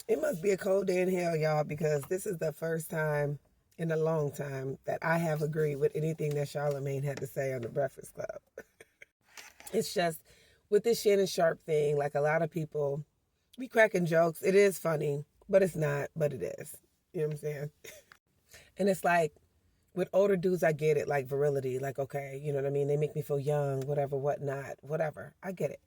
It must be a cold day in hell, y'all, because this is the first time in a long time that I have agreed with anything that Charlamagne had to say on the Breakfast Club. It's just with this Shannon Sharpe thing, like a lot of people be cracking jokes. It is funny, but it's not, but it is. You know what I'm saying? And it's like, with older dudes, I get it, like virility, like, okay, you know what I mean? They make me feel young, whatever, whatnot, whatever. I get it.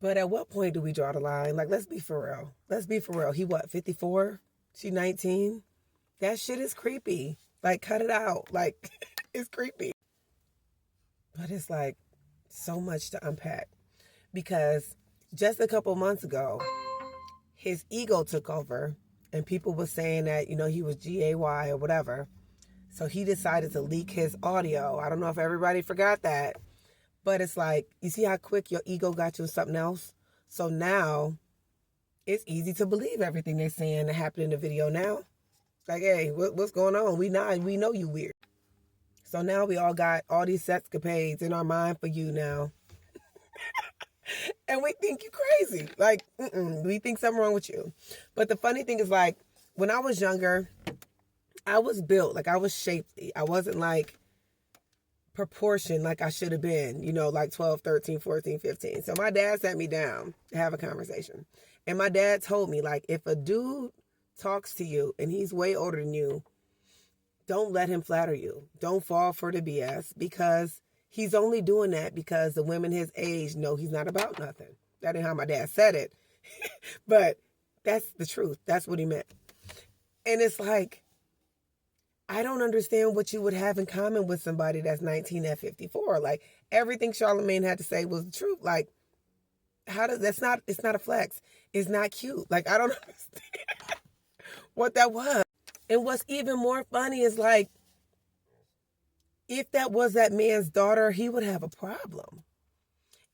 But at what point do we draw the line? Like, let's be for real. Let's be for real. He what, 54? She 19? That shit is creepy. Like, cut it out. Like, it's creepy. But it's like so much to unpack. Because just a couple months ago, his ego took over. And people were saying that, you know, he was GAY or whatever. So he decided to leak his audio. I don't know if everybody forgot that. But it's like, you see how quick your ego got you in something else? So now, it's easy to believe everything they're saying that happened in the video now. Like, hey, what's going on? We know you weird. So now we all got all these sexcapades in our mind for you now. And we think you crazy. Like, we think something wrong with you. But the funny thing is, like, when I was younger, I was built, like I was shapely. I wasn't like proportion like I should have been, you know, like 12, 13, 14, 15. So my dad sat me down to have a conversation. And my dad told me, like, if a dude talks to you and he's way older than you, don't let him flatter you. Don't fall for the BS, because he's only doing that because the women his age know he's not about nothing. That ain't how my dad said it. But that's the truth. That's what he meant. And it's like, I don't understand what you would have in common with somebody that's 19 at 54. Like, everything Charlamagne had to say was the truth. Like, it's not a flex. It's not cute. Like, I don't understand what that was. And what's even more funny is, like, if that was that man's daughter, he would have a problem.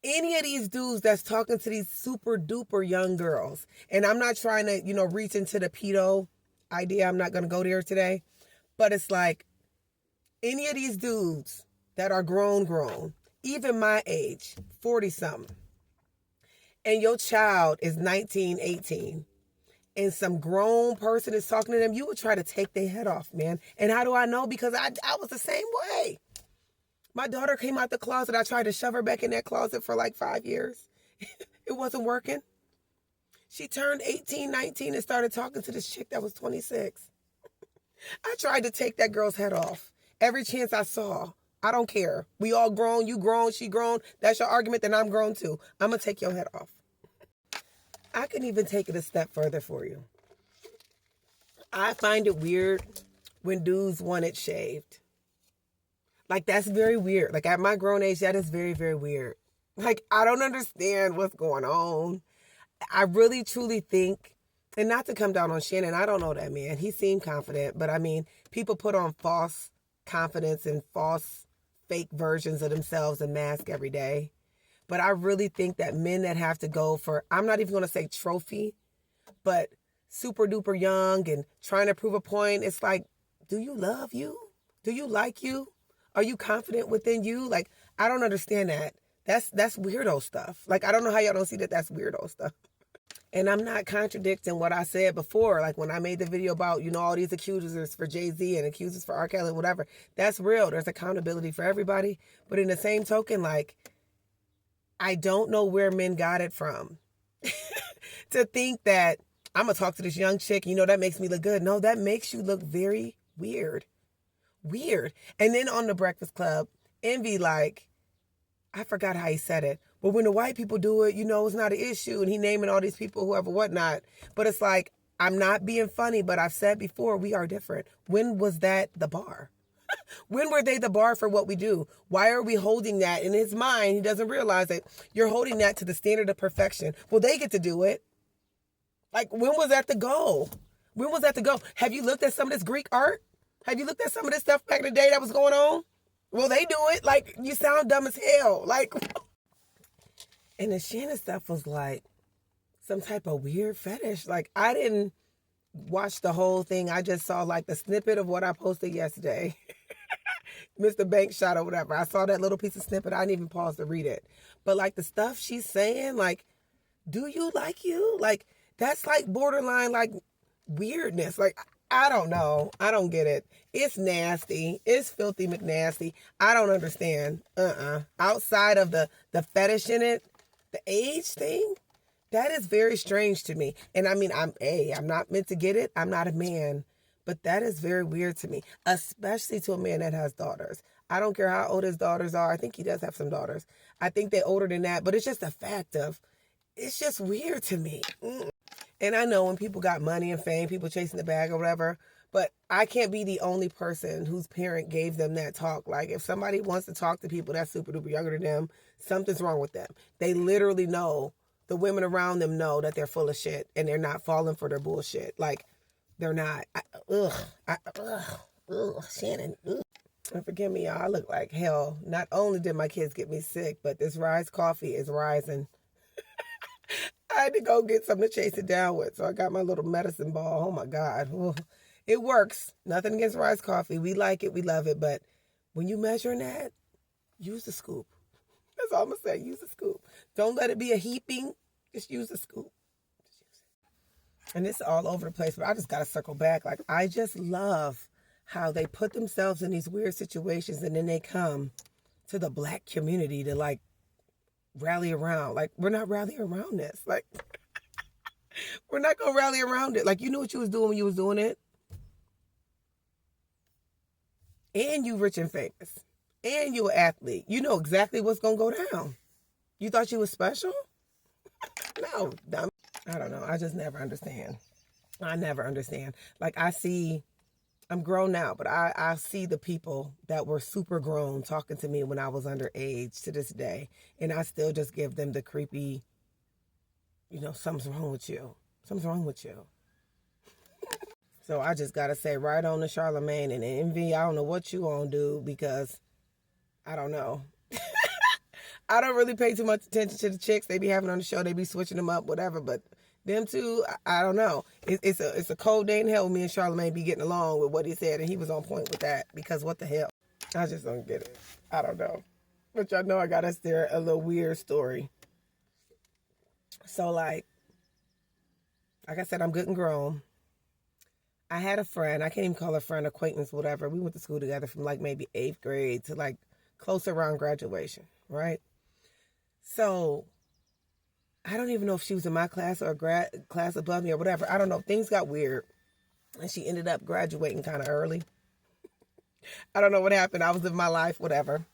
Any of these dudes that's talking to these super duper young girls, and I'm not trying to, you know, reach into the pedo idea. I'm not going to go there today. But it's like, any of these dudes that are grown, even my age, 40-something, and your child is 19, 18, and some grown person is talking to them, you would try to take their head off, man. And how do I know? Because I was the same way. My daughter came out the closet. I tried to shove her back in that closet for like 5 years. It wasn't working. She turned 18, 19, and started talking to this chick that was 26. I tried to take that girl's head off every chance I saw. I don't care. We all grown. You grown. She grown. That's your argument. Then I'm grown too. I'm going to take your head off. I can even take it a step further for you. I find it weird when dudes want it shaved. Like, that's very weird. Like, at my grown age, that is very, very weird. Like, I don't understand what's going on. I really, truly think, and not to come down on Shannon, I don't know that man. He seemed confident, but I mean, people put on false confidence and false fake versions of themselves and mask every day. But I really think that men that have to go for, I'm not even going to say trophy, but super duper young and trying to prove a point, it's like, do you love you? Do you like you? Are you confident within you? Like, I don't understand that. That's weirdo stuff. Like, I don't know how y'all don't see that that's weirdo stuff. And I'm not contradicting what I said before. Like, when I made the video about, you know, all these accusers for Jay-Z and accusers for R. Kelly, whatever. That's real. There's accountability for everybody. But in the same token, like, I don't know where men got it from. To think that I'm going to talk to this young chick, you know, that makes me look good. No, that makes you look very weird. Weird. And then on the Breakfast Club, Envy, like, I forgot how he said it. But when the white people do it, you know, it's not an issue. And he naming all these people, whoever, whatnot. But it's like, I'm not being funny, but I've said before, we are different. When was that the bar? When were they the bar for what we do? Why are we holding that in his mind? He doesn't realize that you're holding that to the standard of perfection. Well, they get to do it. Like, when was that the goal? When was that the goal? Have you looked at some of this Greek art? Have you looked at some of this stuff back in the day that was going on? Well, they do it. Like, you sound dumb as hell. Like, and the Shannon stuff was like some type of weird fetish. Like, I didn't watch the whole thing. I just saw like the snippet of what I posted yesterday. Mr. Bank shot or whatever. I saw that little piece of snippet. I didn't even pause to read it. But like the stuff she's saying, like, do you like you? Like, That's like borderline like weirdness. Like, I don't know. I don't get it. It's nasty. It's filthy McNasty. I don't understand. Outside of the fetish in it, the age thing, that is very strange to me. And I mean, I'm not meant to get it. I'm not a man. But that is very weird to me, especially to a man that has daughters. I don't care how old his daughters are. I think he does have some daughters. I think they're older than that. But it's just a fact of, it's just weird to me. And I know when people got money and fame, people chasing the bag or whatever, but I can't be the only person whose parent gave them that talk. Like, if somebody wants to talk to people that's super duper younger than them, something's wrong with them. They literally know, the women around them know that they're full of shit and they're not falling for their bullshit. Like, they're not. Shannon. Ugh. And forgive me, y'all. I look like hell. Not only did my kids get me sick, but this Rise coffee is rising. I had to go get something to chase it down with. So I got my little medicine ball. Oh my God. Ugh. It works. Nothing against Rise coffee. We like it. We love it. But when you measuring that, use the scoop. That's all I'm going to say. Use the scoop. Don't let it be a heaping. Just use the scoop. And it's all over the place. But I just got to circle back. Like, I just love how they put themselves in these weird situations and then they come to the Black community to like rally around. Like, we're not rallying around this. Like, we're not going to rally around it. Like, you knew what you was doing when you was doing it. And you rich and famous. And you an athlete. You know exactly what's going to go down. You thought you was special? No, dumb. I don't know. I just never understand. I never understand. Like, I'm grown now, but I see the people that were super grown talking to me when I was underage to this day. And I still just give them the creepy, something's wrong with you. Something's wrong with you. So I just got to say, right on to Charlemagne and Envy. I don't know what you gonna do, because I don't know. I don't really pay too much attention to the chicks they be having on the show. They be switching them up, whatever. But them two, I don't know. It's a cold day in hell. Me and Charlemagne be getting along with what he said, and he was on point with that, because what the hell? I just don't get it. I don't know. But y'all know I got us there a little weird story. So like I said, I'm good and grown. I had a friend. I can't even call her friend, acquaintance, whatever. We went to school together from like maybe 8th grade to like close around graduation, right? So I don't even know if she was in my class or a class above me or whatever. I don't know. Things got weird. And she ended up graduating kind of early. I don't know what happened. I was living my life, whatever.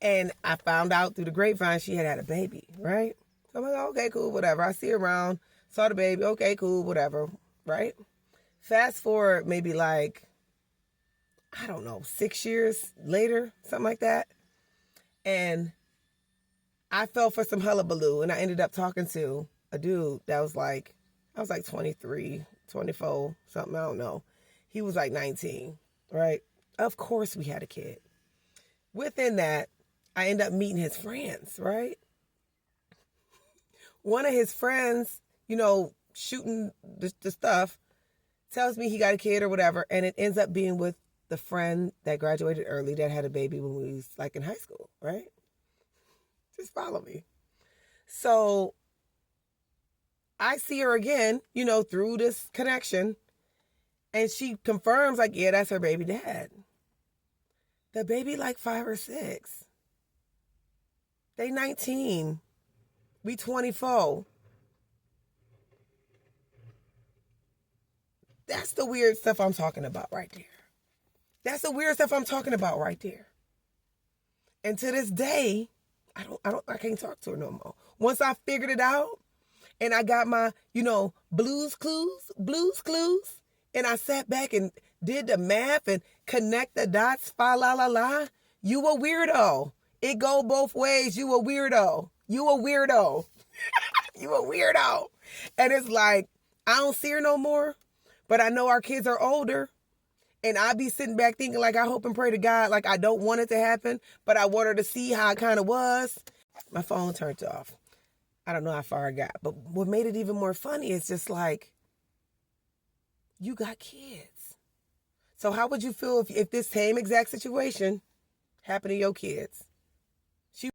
And I found out through the grapevine she had a baby, right? So I'm like, okay, cool, whatever. I see her around, saw the baby, okay, cool, whatever, right? Fast forward maybe like, I don't know, 6 years later, something like that. And I fell for some hullabaloo, and I ended up talking to a dude that was like, I was like 23, 24, something, I don't know. He was like 19, right? Of course we had a kid. Within that, I ended up meeting his friends, right? One of his friends, shooting the stuff, tells me he got a kid or whatever, and it ends up being with the friend that graduated early that had a baby when we was like in high school, right? Just follow me. So I see her again, through this connection, and she confirms like, yeah, that's her baby dad. The baby like 5 or 6. They 19. We 24. That's the weird stuff I'm talking about right there. That's the weird stuff I'm talking about right there. And to this day, I can't talk to her no more. Once I figured it out and I got my, blues clues, and I sat back and did the math and connect the dots, fa la la la, you a weirdo. It go both ways. You a weirdo. You a weirdo. You a weirdo. And it's like, I don't see her no more, but I know our kids are older. And I be sitting back thinking like, I hope and pray to God, like I don't want it to happen, but I want her to see how it kind of was. My phone turned off. I don't know how far I got. But what made it even more funny is just like, you got kids. So how would you feel if this same exact situation happened to your kids?